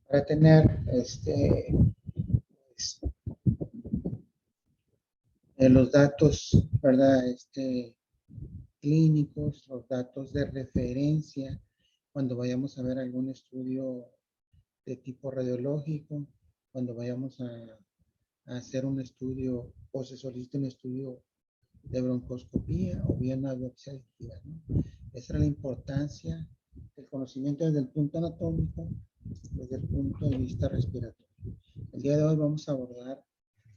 para tener pues, los datos, ¿verdad? Clínicos, los datos de referencia, cuando vayamos a ver algún estudio de tipo radiológico, cuando vayamos a hacer un estudio o se solicita un estudio de broncoscopía o bien una biopsia líquida, ¿no? Esa es la importancia del conocimiento desde el punto anatómico, desde el punto de vista respiratorio. El día de hoy vamos a abordar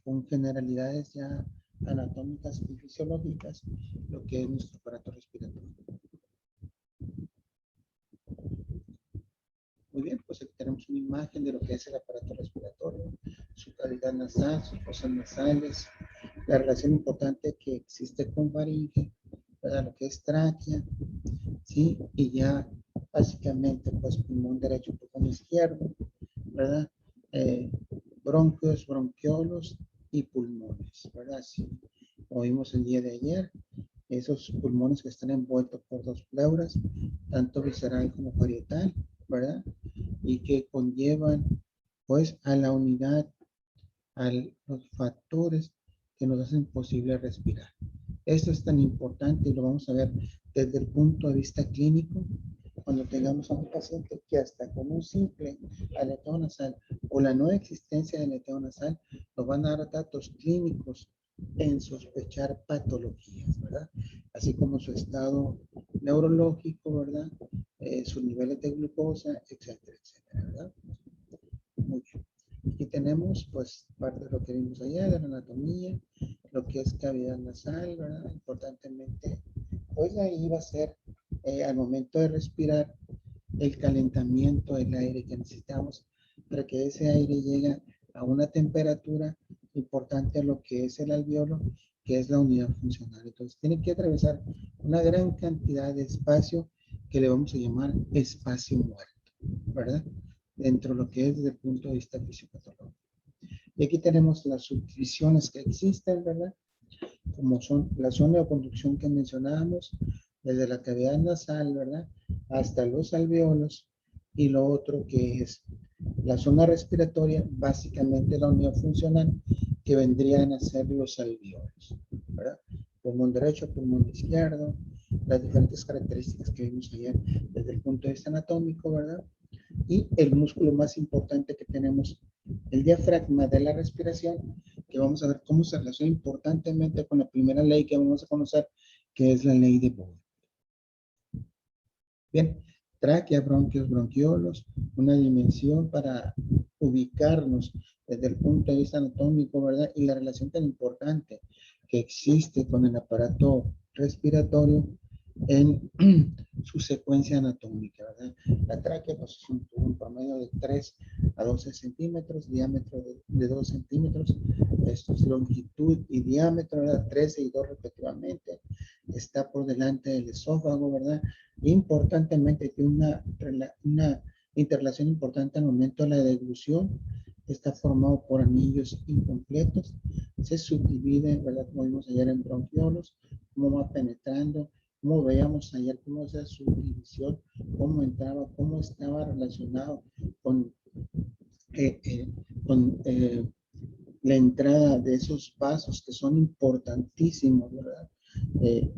con generalidades ya anatómicas y fisiológicas lo que es nuestro aparato respiratorio. Muy bien, pues aquí tenemos una imagen de lo que es el aparato respiratorio, su cavidad nasal, sus fosas nasales, la relación importante que existe con faringe, ¿verdad? Lo que es tráquea, ¿sí? Y ya básicamente, pues pulmón derecho, pulmón izquierdo, ¿verdad? Bronquios, bronquiolos y pulmones, ¿verdad? Sí, como vimos el día de ayer, esos pulmones que están envueltos por dos pleuras, tanto visceral como parietal, ¿verdad? Y que conllevan, pues, a la unidad, a los factores que nos hacen posible respirar. Esto es tan importante y lo vamos a ver desde el punto de vista clínico cuando tengamos a un paciente que hasta con un simple aleteo nasal o la no existencia de aleteo nasal nos van a dar datos clínicos en sospechar patologías, ¿verdad? Así como su estado neurológico, ¿verdad? Sus niveles de glucosa, etcétera, etcétera, ¿verdad? Muy bien. Aquí tenemos, pues, parte de lo que vimos ayer, de la anatomía, lo que es cavidad nasal, ¿verdad? Importantemente, pues ahí va a ser, al momento de respirar, el calentamiento del aire que necesitamos para que ese aire llegue a una temperatura importante a lo que es el alveolo, que es la unidad funcional. Entonces, tiene que atravesar una gran cantidad de espacio que le vamos a llamar espacio muerto, ¿verdad? Dentro de lo que es desde el punto de vista fisiopatológico. Y aquí tenemos las subdivisiones que existen, ¿verdad? Como son la zona de conducción que mencionábamos, desde la cavidad nasal, ¿verdad? Hasta los alveolos, y lo otro que es la zona respiratoria, básicamente la unidad funcional, que vendrían a ser los alveolos, ¿verdad? Pulmón derecho, pulmón izquierdo, las diferentes características que vimos ayer desde el punto de vista anatómico, ¿verdad? Y el músculo más importante que tenemos, el diafragma de la respiración, que vamos a ver cómo se relaciona importantemente con la primera ley que vamos a conocer, que es la ley de Bohr. Bien, tráquea, bronquios, bronquiolos, una dimensión para ubicarnos desde el punto de vista anatómico, ¿verdad? Y la relación tan importante que existe con el aparato respiratorio en su secuencia anatómica, ¿verdad? La tráquea pues, es un tubo en promedio de 3 a 12 centímetros, diámetro de 2 centímetros, esto es longitud y diámetro, ¿verdad? 13 y 2 respectivamente, está por delante del esófago, ¿verdad? Importantemente, tiene una interrelación importante al momento de la deglución, está formado por anillos incompletos, se subdivide, ¿verdad? Como vimos ayer en bronquiolos, cómo va penetrando, como veíamos ayer, cómo esa subdivisión, cómo entraba, cómo estaba relacionado con, eh, eh, con la entrada de esos vasos que son importantísimos, ¿verdad?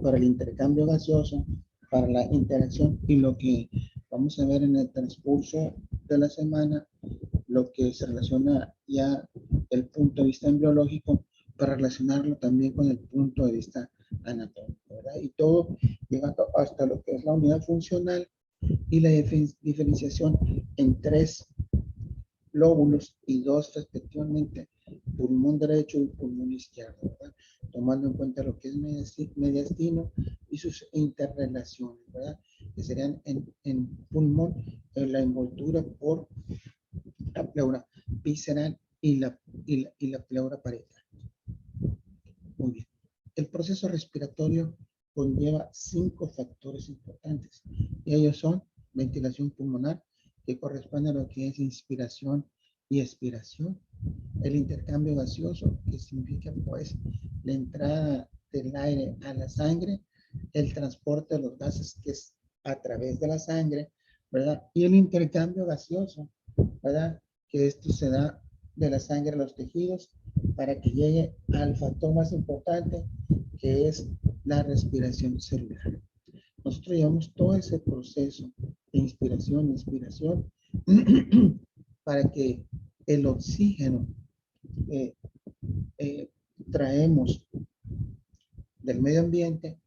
Para el intercambio gaseoso, para la interacción y lo que vamos a ver en el transcurso de la semana, lo que se relaciona ya el punto de vista embriológico para relacionarlo también con el punto de vista anatómico, ¿verdad? Y todo llegando hasta lo que es la unidad funcional y la diferenciación en 3 lóbulos y 2 respectivamente, pulmón derecho y pulmón izquierdo, ¿verdad? Tomando en cuenta lo que es mediastino y sus interrelaciones, ¿verdad? Que serían en pulmón la envoltura por la pleura visceral y la pleura parietal. Muy bien. El proceso respiratorio conlleva 5 factores importantes. Y ellos son ventilación pulmonar, que corresponde a lo que es inspiración y expiración. El intercambio gaseoso, que significa pues la entrada del aire a la sangre el transporte de los gases que es a través de la sangre, ¿verdad? Y el intercambio gaseoso, ¿verdad? Que esto se da de la sangre a los tejidos para que llegue al factor más importante, que es la respiración celular. Nosotros llevamos todo ese proceso de inspiración, expiración, para que el oxígeno eh, traemos del medio ambiente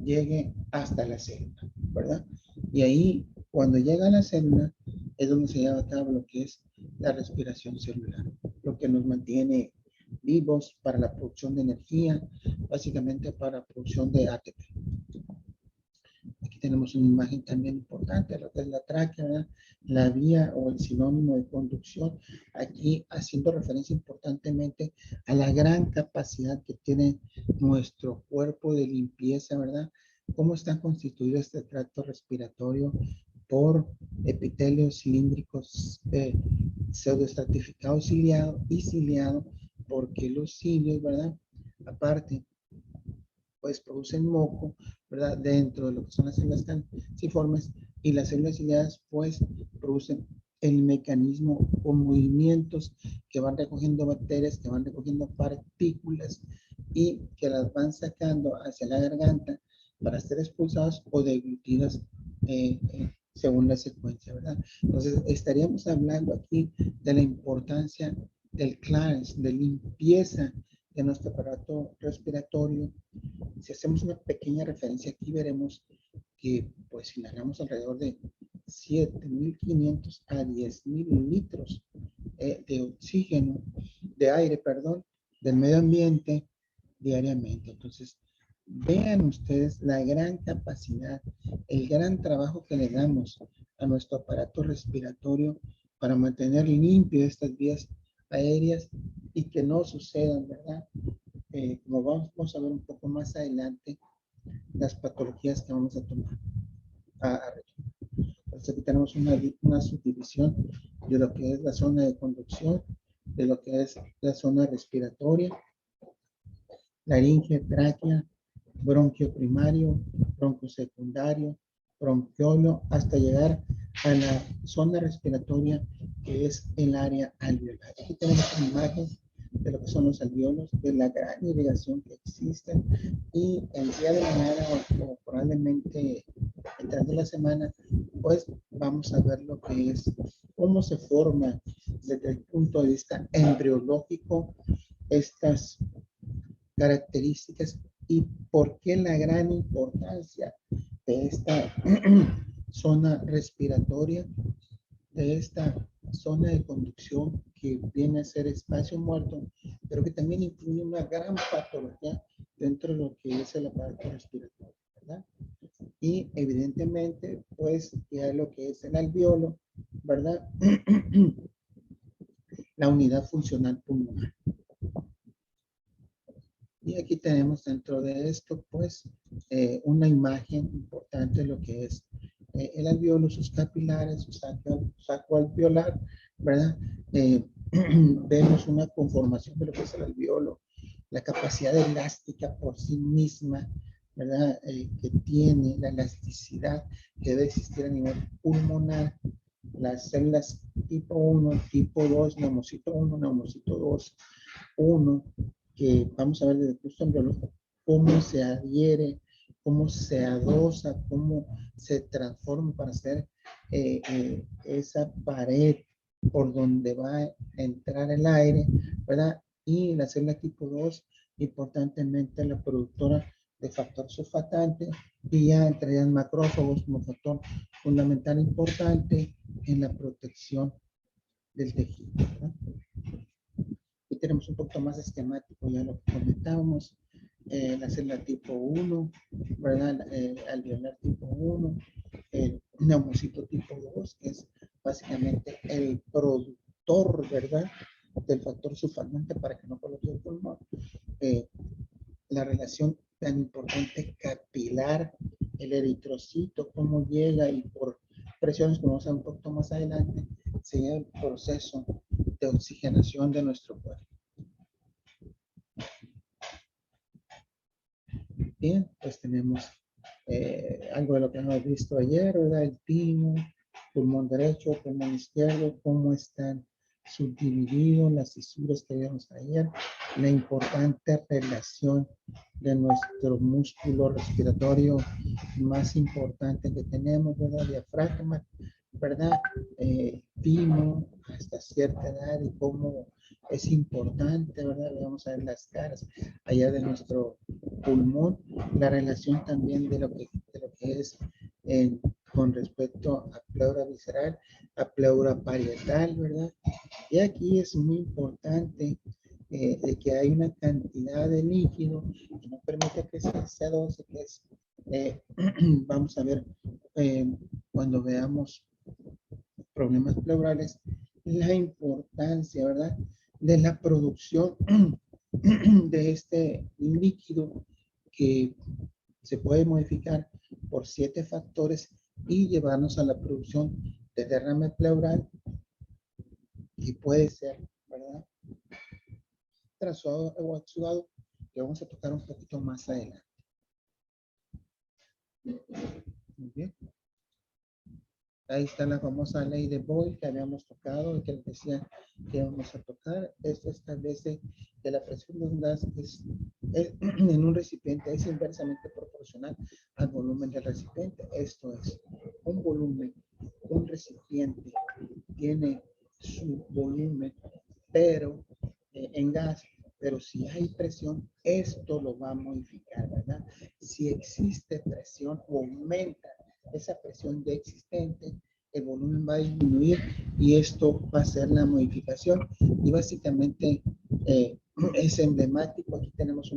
llegue hasta la célula, ¿verdad? Y ahí, cuando llega a la célula, es donde se lleva a cabo lo que es la respiración celular, lo que nos mantiene vivos para la producción de energía, básicamente para la producción de ATP. Aquí tenemos una imagen también importante, lo que es la tráquea, ¿verdad? La vía o el sinónimo de conducción, aquí haciendo referencia importantemente a la gran capacidad que tiene nuestro cuerpo de limpieza, ¿verdad? Cómo está constituido este tracto respiratorio por epitelios cilíndricos pseudoestratificado y ciliado, porque los cilios, ¿verdad? Aparte, pues producen moco, ¿verdad? Dentro de lo que son las células calciformes, y las células ciliadas pues producen el mecanismo o movimientos que van recogiendo bacterias, que van recogiendo partículas y que las van sacando hacia la garganta para ser expulsadas o deglutidas según la secuencia, ¿verdad? Entonces estaríamos hablando aquí de la importancia del clearance, de limpieza de nuestro aparato respiratorio. Si hacemos una pequeña referencia aquí, veremos que pues inhalamos alrededor de 7.500 a 10.000 litros de oxígeno, de aire, perdón, del medio ambiente diariamente. Entonces, vean ustedes la gran capacidad, el gran trabajo que le damos a nuestro aparato respiratorio para mantener limpio estas vías aéreas y que no sucedan, ¿verdad? Como vamos a ver un poco más adelante, las patologías que vamos a tomar. Entonces aquí tenemos una subdivisión de lo que es la zona de conducción, de lo que es la zona respiratoria, laringe, tráquea, bronquio primario, bronquio secundario, bronquiolo, hasta llegar a la zona respiratoria que es el área alveolar. Aquí tenemos una imagen de lo que son los alveolos, de la gran irrigación que existen, y el día de mañana o probablemente entrando la semana, pues vamos a ver lo que es, cómo se forma desde el punto de vista embriológico estas características y por qué la gran importancia de esta zona respiratoria, de esta zona de conducción que viene a ser espacio muerto, pero que también incluye una gran patología dentro de lo que es el aparato respiratorio, ¿verdad? Y evidentemente, pues ya lo que es el alveolo, ¿verdad? La unidad funcional pulmonar. Y aquí tenemos dentro de esto, pues, una imagen importante de lo que es el alveolo, sus capilares, su saco alveolar, ¿verdad? Vemos una conformación de lo que es el alveolo, la capacidad elástica por sí misma, ¿verdad? Que tiene la elasticidad que debe existir a nivel pulmonar, las células tipo 1, tipo 2, neumocito 1, neumocito 2, 1, que vamos a ver desde el punto embriológico cómo se adhiere, cómo se adosa, cómo se transforma para hacer esa pared por donde va a entrar el aire, ¿verdad? Y la célula tipo 2, importantemente la productora de factor surfactante, y ya entrarían macrófagos como factor fundamental importante en la protección del tejido, ¿verdad? Aquí tenemos un poquito más esquemático ya lo que comentábamos, la célula tipo 1, ¿verdad? Alveolar tipo 1, el neumocito tipo 2, que es básicamente el productor, ¿verdad? Del factor surfactante para que no coloque el pulmón. La relación tan importante capilar, el eritrocito, cómo llega y por presiones, como vamos a ver un poquito más adelante, se lleva el proceso de oxigenación de nuestro cuerpo. Bien, pues tenemos algo de lo que hemos visto ayer, ¿verdad? El timo, pulmón derecho, pulmón izquierdo, cómo están subdivididos, las fisuras que vimos ayer, la importante relación de nuestro músculo respiratorio más importante que tenemos, ¿verdad? Diafragma, ¿verdad? Timo hasta cierta edad y cómo es importante, ¿verdad? Vamos a ver las caras allá de nuestro pulmón, la relación también de lo que es con respecto a pleura visceral, a pleura parietal, ¿verdad? Y aquí es muy importante de que hay una cantidad de líquido que no permite que sea doce, que es, vamos a ver, cuando veamos problemas pleurales, la importancia, ¿verdad? De la producción de este líquido que se puede modificar por 7 factores y llevarnos a la producción de derrame pleural que puede ser, ¿verdad? Trasudado o exudado, que vamos a tocar un poquito más adelante. Muy bien. Ahí está la famosa ley de Boyle que habíamos tocado y que les decía que vamos a tocar. Esto establece que la presión de un gas en un recipiente es inversamente proporcional al volumen del recipiente. Esto es, un volumen, un recipiente tiene su volumen, pero en gas, pero si hay presión, esto lo va a modificar, ¿verdad? Si existe presión o aumenta esa presión ya existente, el volumen va a disminuir y esto va a ser la modificación y básicamente es emblemático. Aquí tenemos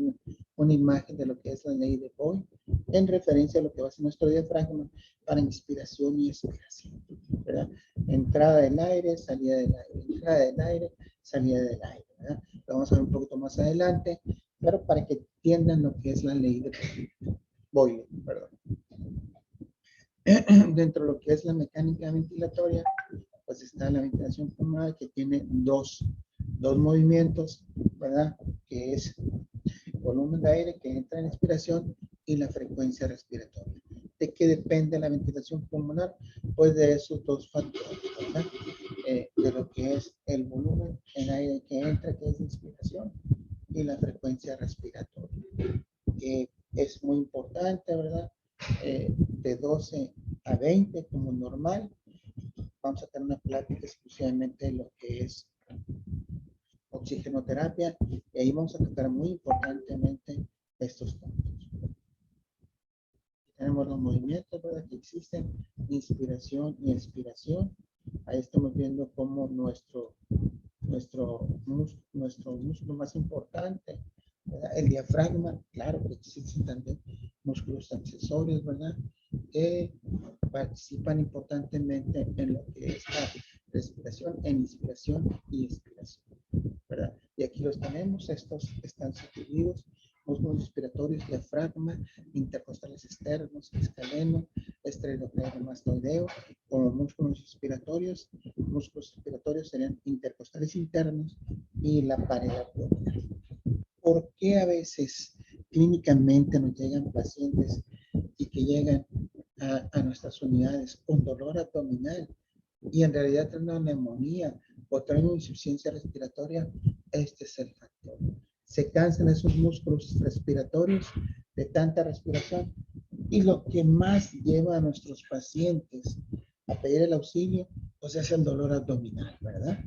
una imagen de lo que es la ley de Boyle en referencia a lo que va a ser nuestro diafragma para inspiración y expiración, ¿verdad? Entrada del aire, salida del aire, entrada del aire, salida del aire, ¿verdad? Lo vamos a ver un poquito más adelante, pero para que entiendan lo que es la ley de Boyle, perdón. Dentro de lo que es la mecánica ventilatoria, pues está la ventilación pulmonar que tiene dos movimientos, ¿verdad? Que es el volumen de aire que entra en expiración y la frecuencia respiratoria. ¿De qué depende la ventilación pulmonar? Pues de esos dos factores, ¿verdad? De lo que es el volumen en aire que entra, que es inspiración, y la frecuencia respiratoria. Es muy importante, ¿verdad? De 12 a 20 como normal. Vamos a tener una plática exclusivamente de lo que es oxigenoterapia y ahí vamos a tocar muy importantemente estos puntos. Tenemos los movimientos, ¿verdad? Que existen, inspiración y expiración. Ahí estamos viendo cómo nuestro músculo más importante, ¿verdad? El diafragma, claro que existen también músculos accesorios, ¿verdad? Que participan importantemente en lo que es la respiración, en inspiración y expiración, ¿verdad? Y aquí los tenemos, estos están subdivididos: músculos respiratorios, diafragma, intercostales externos, escaleno, esternocleidomastoideo, como músculos respiratorios. Músculos respiratorios serían intercostales internos y la pared abdominal. ¿Por qué a veces clínicamente nos llegan pacientes y que llegan a nuestras unidades con dolor abdominal y en realidad traen una neumonía o traen una insuficiencia respiratoria? Este es el factor. Se cansan esos músculos respiratorios de tanta respiración y lo que más lleva a nuestros pacientes a pedir el auxilio, pues es el dolor abdominal, ¿verdad?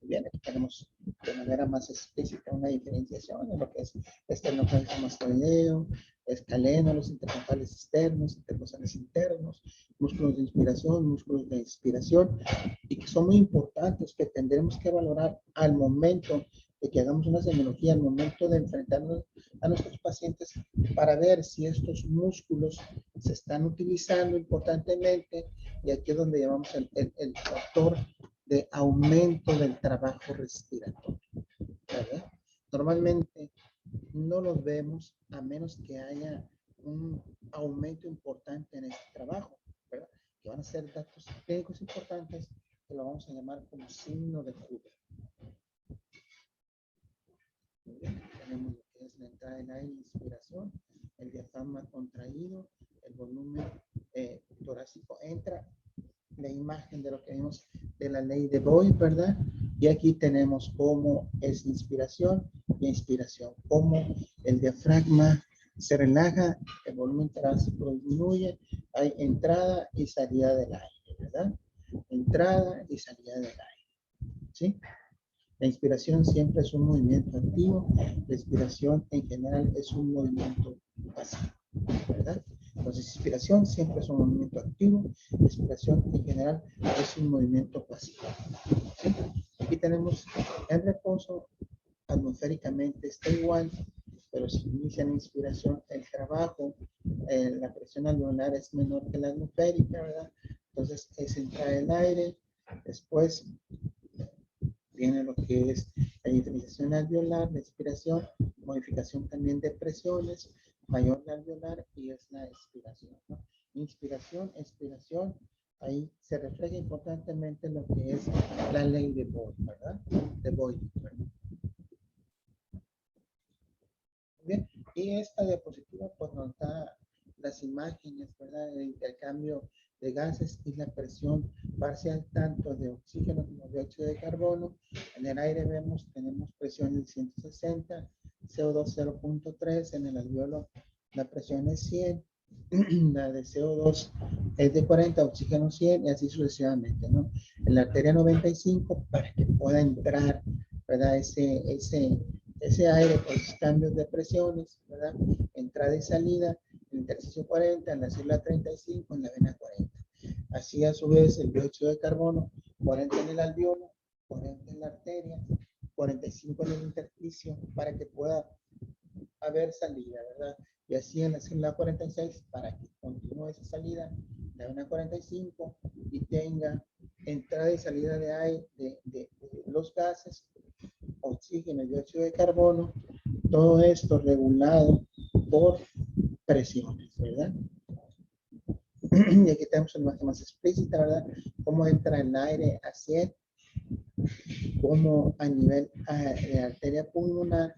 Bien, aquí tenemos de manera más explícita una diferenciación en lo que es esternocleidomastoideo, escaleno, los intercostales externos, intercostales internos, músculos de inspiración, músculos de expiración, y que son muy importantes, que tendremos que valorar al momento de que hagamos una semiología, al momento de enfrentarnos a nuestros pacientes para ver si estos músculos se están utilizando importantemente, y aquí es donde llamamos el factor de aumento del trabajo respiratorio, ¿verdad? Normalmente no los vemos a menos que haya un aumento importante en este trabajo, ¿verdad? Que van a ser datos clínicos importantes que lo vamos a llamar como signo de fuga. Tenemos lo que es la entrada del aire, inspiración, el diafragma contraído, el volumen torácico entra, la imagen de lo que vimos de la ley de Boyle, ¿verdad? Y aquí tenemos cómo es inspiración y expiración, cómo el diafragma se relaja, el volumen torácico disminuye, hay entrada y salida del aire, ¿verdad? Entrada y salida del aire, ¿sí? La inspiración siempre es un movimiento activo, la expiración en general es un movimiento pasivo, ¿verdad? Entonces, inspiración siempre es un movimiento activo, la expiración en general es un movimiento pasivo, ¿sí? Aquí tenemos el reposo, atmosféricamente está igual, pero si inicia la inspiración, el trabajo, la presión alveolar es menor que la atmosférica, ¿verdad? Entonces, es entrar el aire, después viene lo que es la interiorización alveolar, la expiración, modificación también de presiones, mayor alveolar y es la expiración, ¿no? Inspiración, expiración, ahí se refleja importantemente lo que es la ley de Boyle, ¿verdad? De Boyle, ¿verdad? Bien, y esta diapositiva pues nos da las imágenes, ¿verdad? El intercambio de gases y la presión parcial tanto de oxígeno como de dióxido de carbono. En el aire tenemos presión de 160, CO2 0.3, en el alveolo la presión es 100, la de CO2 es de 40, oxígeno 100 y así sucesivamente, ¿no? En la arteria 95 para que pueda entrar, ¿verdad? Ese aire por los cambios de presiones, ¿verdad? Entrada y salida, en el intersticio 40, en la célula 35, en la vena 40. Así a su vez el dióxido de carbono, 40 en el alveolo, 40 en la arteria, 45 en el intersticio, para que pueda haber salida, ¿verdad? Y así en la célula 46, para que continúe esa salida, la vena 45 y tenga entrada y salida de aire, de los gases, oxígeno y dióxido de carbono, todo esto regulado por presiones, ¿verdad? Y aquí tenemos una imagen más explícita, ¿verdad? Cómo entra el aire a 100, cómo a nivel de arteria pulmonar,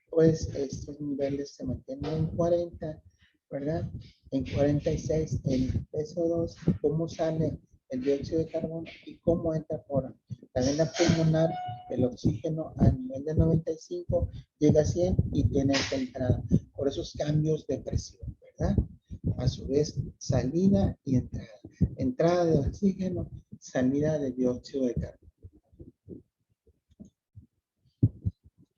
pues estos niveles se mantienen en 40, ¿verdad? En 46 el PSO2, cómo sale el dióxido de carbono y cómo entra por la vena pulmonar el oxígeno a nivel de 95, llega a 100 y tiene esta entrada. Por esos cambios de presión, ¿verdad? A su vez, salida y entrada. Entrada de oxígeno, salida de dióxido de carbono.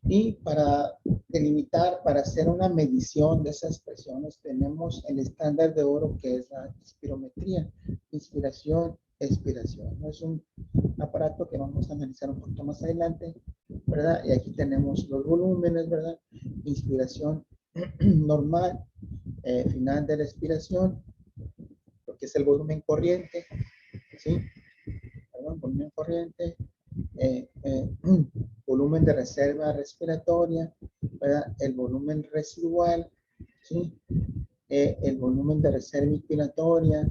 Y para delimitar, para hacer una medición de esas presiones, tenemos el estándar de oro que es la espirometría, inspiración, expiración. Es un aparato que vamos a analizar un poquito más adelante, ¿verdad? Y aquí tenemos los volúmenes, ¿verdad? Inspiración normal, final de la expiración, lo que es el volumen corriente, ¿sí? Perdón, volumen corriente, volumen de reserva respiratoria, ¿verdad? El volumen residual, ¿sí? El volumen de reserva inspiratoria,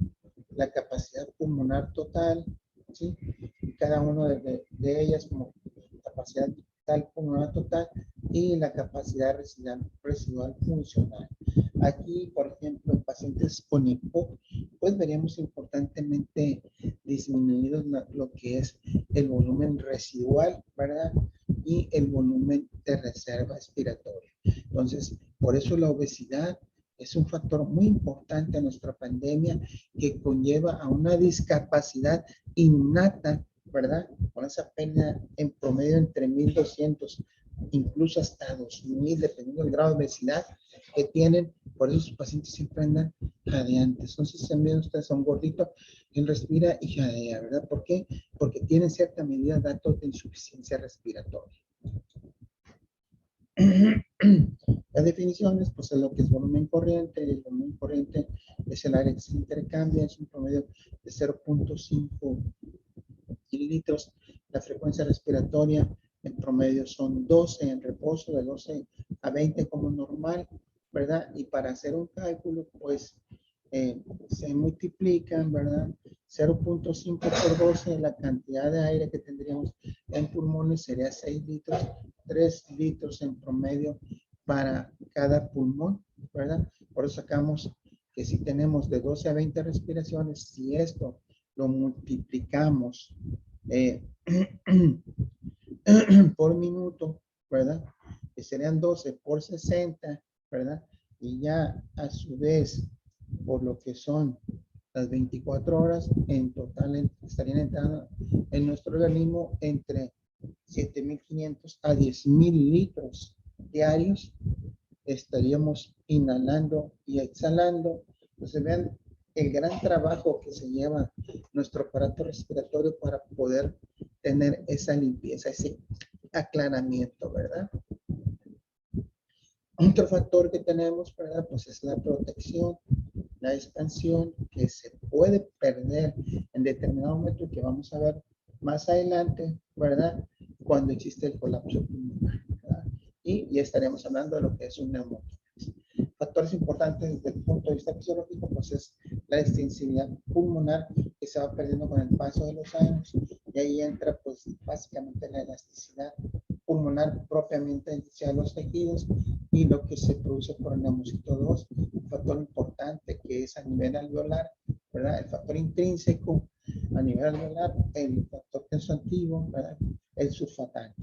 la capacidad pulmonar total, ¿sí? Y cada una de ellas como capacidad total pulmonar total y la capacidad residual funcional. Aquí, por ejemplo, en pacientes con EPOC, pues veríamos importantemente disminuido lo que es el volumen residual, ¿verdad? Y el volumen de reserva expiratoria. Entonces, por eso la obesidad es un factor muy importante en nuestra pandemia que conlleva a una discapacidad innata, ¿verdad? Con esa pena en promedio entre 1.200, incluso hasta 2.000, dependiendo del grado de obesidad que tienen. Por eso sus pacientes siempre andan jadeantes. Entonces, también ustedes son gorditos, él respira y jadea, ¿verdad? ¿Por qué? Porque tienen cierta medida datos de insuficiencia respiratoria. Las definiciones, pues es lo que es volumen corriente. El volumen corriente es el aire que se intercambia, es un promedio de 0.5 mililitros. La frecuencia respiratoria en promedio son 12 en reposo, de 12 a 20 como normal, ¿verdad? Y para hacer un cálculo, pues se multiplican, ¿verdad? 0.5 por 12, la cantidad de aire que tendríamos en pulmones sería 6 litros, 3 litros en promedio para cada pulmón, ¿verdad? Por eso sacamos que si tenemos de 12 a 20 respiraciones, si esto lo multiplicamos por minuto, ¿verdad? Que serían 12 por 60, ¿verdad? Y ya a su vez, por lo que son las 24 horas, en total estarían entrando en nuestro organismo entre 7.500 a 10.000 litros diarios. Estaríamos inhalando y exhalando. Entonces vean el gran trabajo que se lleva nuestro aparato respiratorio para poder tener esa limpieza, ese aclaramiento, ¿verdad? Otro factor que tenemos, ¿verdad? Pues es la protección, la expansión, que se puede perder en determinado momento, que vamos a ver más adelante, ¿verdad? Cuando existe el colapso pulmonar, ¿verdad? Y ya estaremos hablando de lo que es un neumotórax. Factores importantes desde el punto de vista fisiológico, pues es la extensividad pulmonar que se va perdiendo con el paso de los años, y ahí entra pues básicamente la elasticidad pulmonar propiamente hacia los tejidos y lo que se produce por el neumocito 2, un factor importante que es a nivel alveolar, ¿verdad? El factor intrínseco a nivel alveolar, el factor tensoactivo, ¿verdad? El surfactante.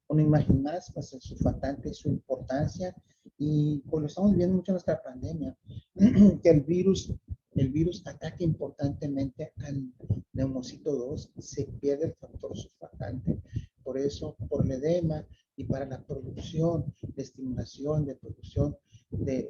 Una imagen más, pues el surfactante y su importancia, y pues lo estamos viendo mucho en nuestra pandemia, que el virus ataca importantemente al neumocito 2, se pierde el factor surfactante. Por eso, por el edema y para la producción, de estimulación, de producción de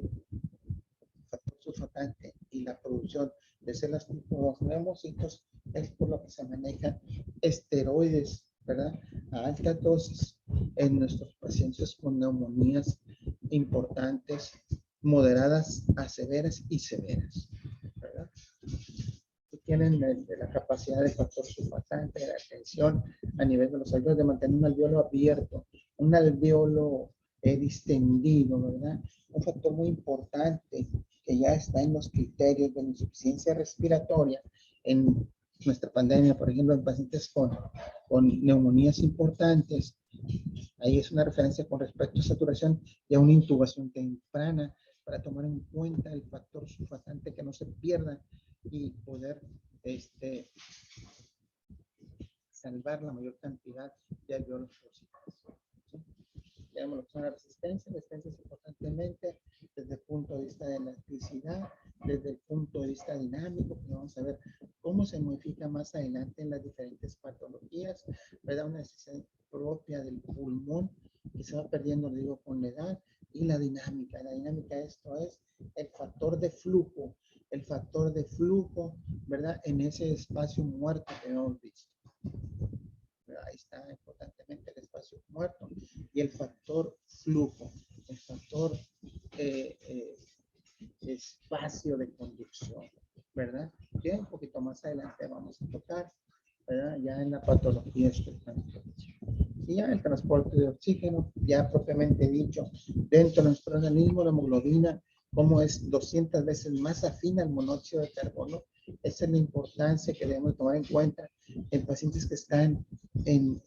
factor surfactante y la producción de células tipo los neumocitos, es por lo que se manejan esteroides, ¿verdad? A alta dosis en nuestros pacientes con neumonías importantes, moderadas a severas y severas, ¿verdad? Tienen la capacidad de factor surfactante, de la tensión a nivel de los alveolos, de mantener un alveolo abierto, un alveolo distendido, ¿verdad? Un factor muy importante que ya está en los criterios de insuficiencia respiratoria en nuestra pandemia, por ejemplo, en pacientes con neumonías importantes. Ahí es una referencia con respecto a saturación y a una intubación temprana para tomar en cuenta el factor surfactante, que no se pierda y poder salvar la mayor cantidad de alveolos posibles. ¿Sí? Tenemos lo que son la resistencia. La resistencia es importantemente desde el punto de vista de elasticidad, desde el punto de vista dinámico, que vamos a ver cómo se modifica más adelante en las diferentes patologías, ¿verdad? Una necesidad propia del pulmón que se va perdiendo, le digo, con la edad, y la dinámica. La dinámica, esto es el factor de flujo, ¿verdad? En ese espacio muerto que hemos visto. Ahí está importantemente el espacio muerto y el factor flujo, el factor espacio de conducción, ¿verdad? Que un poquito más adelante vamos a tocar, ¿verdad? Ya en la patología estructural. Y ya el transporte de oxígeno, ya propiamente dicho, dentro de nuestro organismo, la hemoglobina, como es 200 veces más afín al monóxido de carbono. Esa es la importancia que debemos tomar en cuenta en pacientes que están en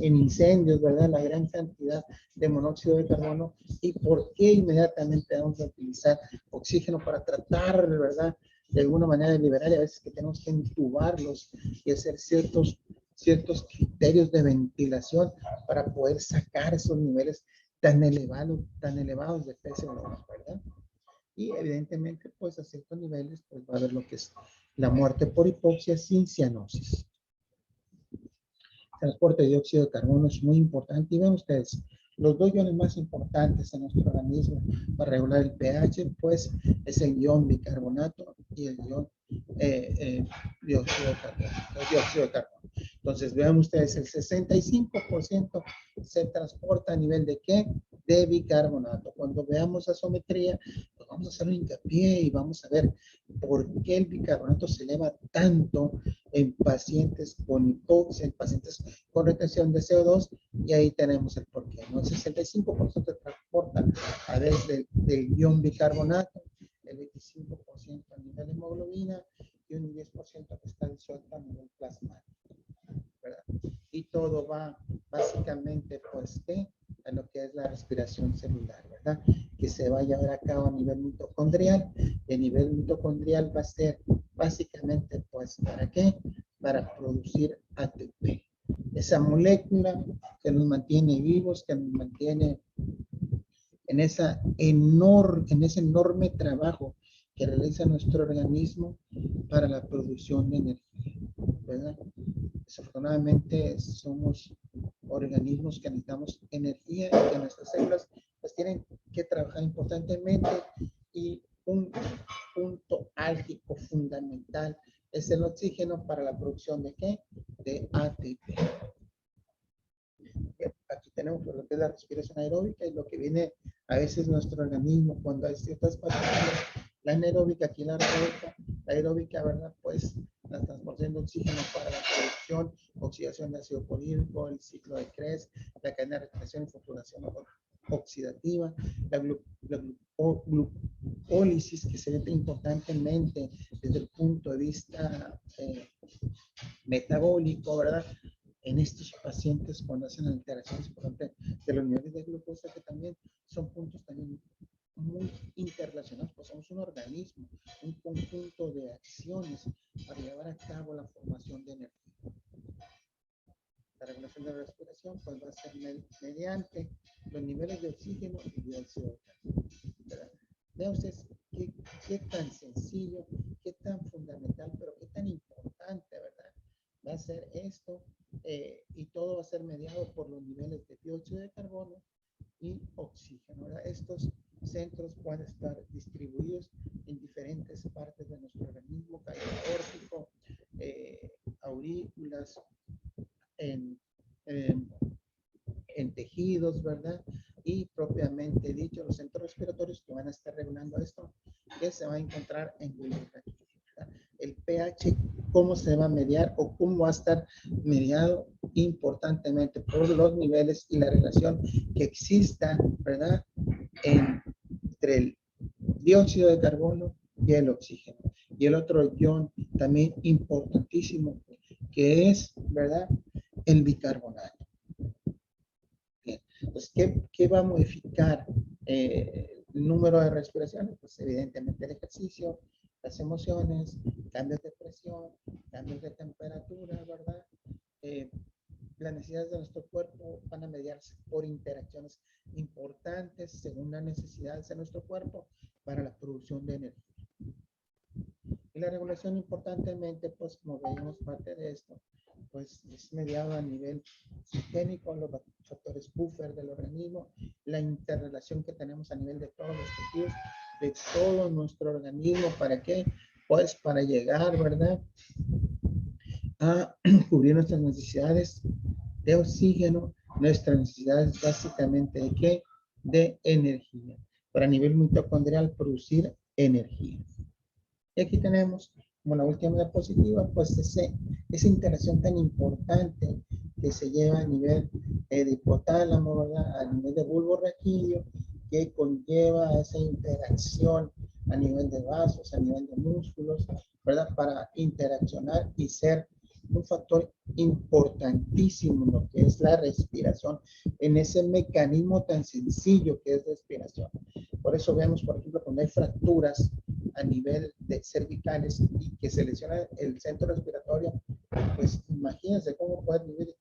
incendios, ¿verdad? La gran cantidad de monóxido de carbono, y por qué inmediatamente vamos a utilizar oxígeno para tratar, ¿verdad? De alguna manera de liberar, y a veces que tenemos que intubarlos y hacer ciertos criterios de ventilación para poder sacar esos niveles tan elevados de PCO2, ¿verdad? Y evidentemente, pues a ciertos niveles, pues va a haber lo que es la muerte por hipoxia sin cianosis. El transporte de dióxido de carbono es muy importante, y ven ustedes, los dos iones más importantes en nuestro organismo para regular el pH, pues es el ion bicarbonato y el ion dióxido de carbono. Entonces, vean ustedes, el 65% se transporta a nivel de ¿qué? De bicarbonato. Cuando veamos asometría, pues vamos a hacer un hincapié y vamos a ver por qué el bicarbonato se eleva tanto en pacientes con hipoxia, en pacientes con retención de CO2, y ahí tenemos el porqué, ¿no? El 65% se transporta a través del ion bicarbonato, el 25% a nivel de hemoglobina y un 10% que está disuelto a nivel plasmático, ¿verdad? Y todo va básicamente, pues, ¿qué? A lo que es la respiración celular, ¿verdad? ¿verdad? Que se va a llevar a cabo a nivel mitocondrial. El nivel mitocondrial va a ser básicamente, pues, ¿para qué? Para producir ATP. Esa molécula que nos mantiene vivos, que nos mantiene en ese enorme trabajo que realiza nuestro organismo para la producción de energía, ¿verdad? Desafortunadamente somos organismos que necesitamos energía y que nuestras células pues tienen que trabajar importantemente, y un punto álgico fundamental es el oxígeno para la producción de ¿qué? De ATP. Aquí tenemos lo que es la respiración aeróbica y lo que viene a veces nuestro organismo cuando hay ciertas patologías. La anaeróbica, aquí la aeróbica, ¿verdad? Pues la transportación de oxígeno para la producción, oxidación de ácido clorhídrico, el ciclo de Krebs, la cadena de respiración y fosforilación oxidativa, la glucólisis, que se ve importantemente desde el punto de vista metabólico, ¿verdad? En estos pacientes cuando hacen alteraciones, por ejemplo, de los niveles de glucosa, que también son puntos también muy interrelacionados, pues somos un organismo, un conjunto de acciones para llevar a cabo la formación de energía. La regulación de la respiración pues va a ser mediante los niveles de oxígeno y dióxido de carbono. Vean ustedes qué tan sencillo, qué tan fundamental, pero qué tan importante, ¿verdad? Va a ser esto, y todo va a ser mediado por los niveles de dióxido de carbono y oxígeno, ¿verdad? Estos centros pueden estar distribuidos en diferentes partes de nuestro organismo, cabello órtico, aurículas, en tejidos, ¿verdad? Y propiamente dicho, los centros respiratorios que van a estar regulando esto, que se va a encontrar en el pH, cómo se va a mediar o cómo va a estar mediado importantemente por los niveles y la relación que exista, ¿verdad? Entre el dióxido de carbono y el oxígeno. Y el otro ion también importantísimo, que es, ¿verdad? El bicarbonato. Bien. Entonces, ¿qué va a modificar el número de respiraciones? Pues evidentemente el ejercicio, las emociones, cambios de presión, cambios de temperatura, ¿verdad? Las necesidades de nuestro cuerpo van a mediarse por interacciones importantes según las necesidades de nuestro cuerpo para la producción de energía. Y la regulación importantemente, pues como veíamos parte de esto, pues es mediado a nivel sistémico, los factores buffer del organismo, la interrelación que tenemos a nivel de todos los tejidos, de todo nuestro organismo. ¿Para qué? Pues para llegar, ¿verdad?, a cubrir nuestras necesidades de oxígeno, nuestras necesidades básicamente de ¿qué? De energía. Para nivel mitocondrial producir energía. Y aquí tenemos como la última diapositiva, pues esa interacción tan importante que se lleva a nivel de hipotálamo, ¿verdad? A nivel de bulbo raquídeo, que conlleva esa interacción a nivel de vasos, a nivel de músculos, ¿verdad? Para interaccionar y ser un factor importantísimo en lo que es la respiración, en ese mecanismo tan sencillo que es respiración. Por eso vemos, por ejemplo, cuando hay fracturas a nivel de cervicales y que se lesiona el centro respiratorio, pues imagínense cómo puede vivir,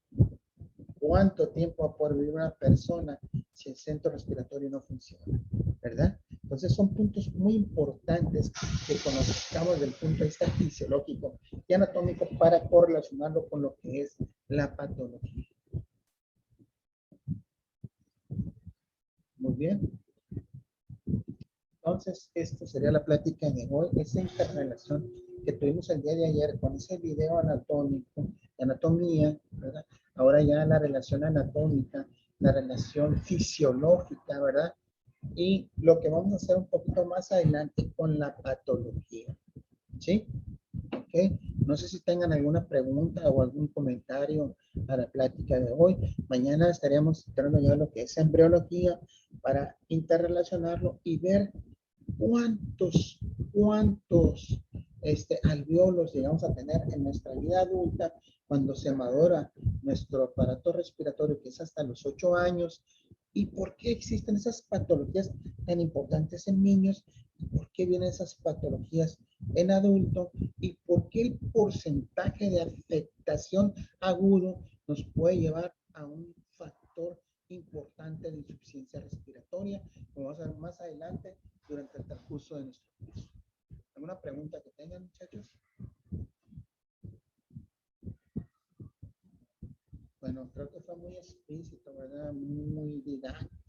cuánto tiempo va a poder vivir una persona si el centro respiratorio no funciona, ¿verdad? Entonces son puntos muy importantes que conozcamos desde el punto de vista fisiológico y anatómico para correlacionarlo con lo que es la patología. Muy bien. Entonces, esto sería la plática de hoy, esa interrelación que tuvimos el día de ayer con ese video anatómico, anatomía, ¿verdad? Ahora ya la relación anatómica, la relación fisiológica, ¿verdad? Y lo que vamos a hacer un poquito más adelante con la patología, ¿sí? ¿Ok? No sé si tengan alguna pregunta o algún comentario a la plática de hoy. Mañana estaremos entrando ya lo que es embriología para interrelacionarlo y ver cuántos alvéolos llegamos a tener en nuestra vida adulta cuando se madura nuestro aparato respiratorio, que es hasta los 8 años, ¿Y por qué existen esas patologías tan importantes en niños? ¿Y por qué vienen esas patologías en adultos? ¿Y por qué el porcentaje de afectación agudo nos puede llevar a un factor importante de insuficiencia respiratoria? Como vamos a ver más adelante durante el transcurso de nuestro curso. ¿Alguna pregunta que tengan, muchachos? Bueno, creo que fue muy explícito, ¿verdad? Muy didáctico.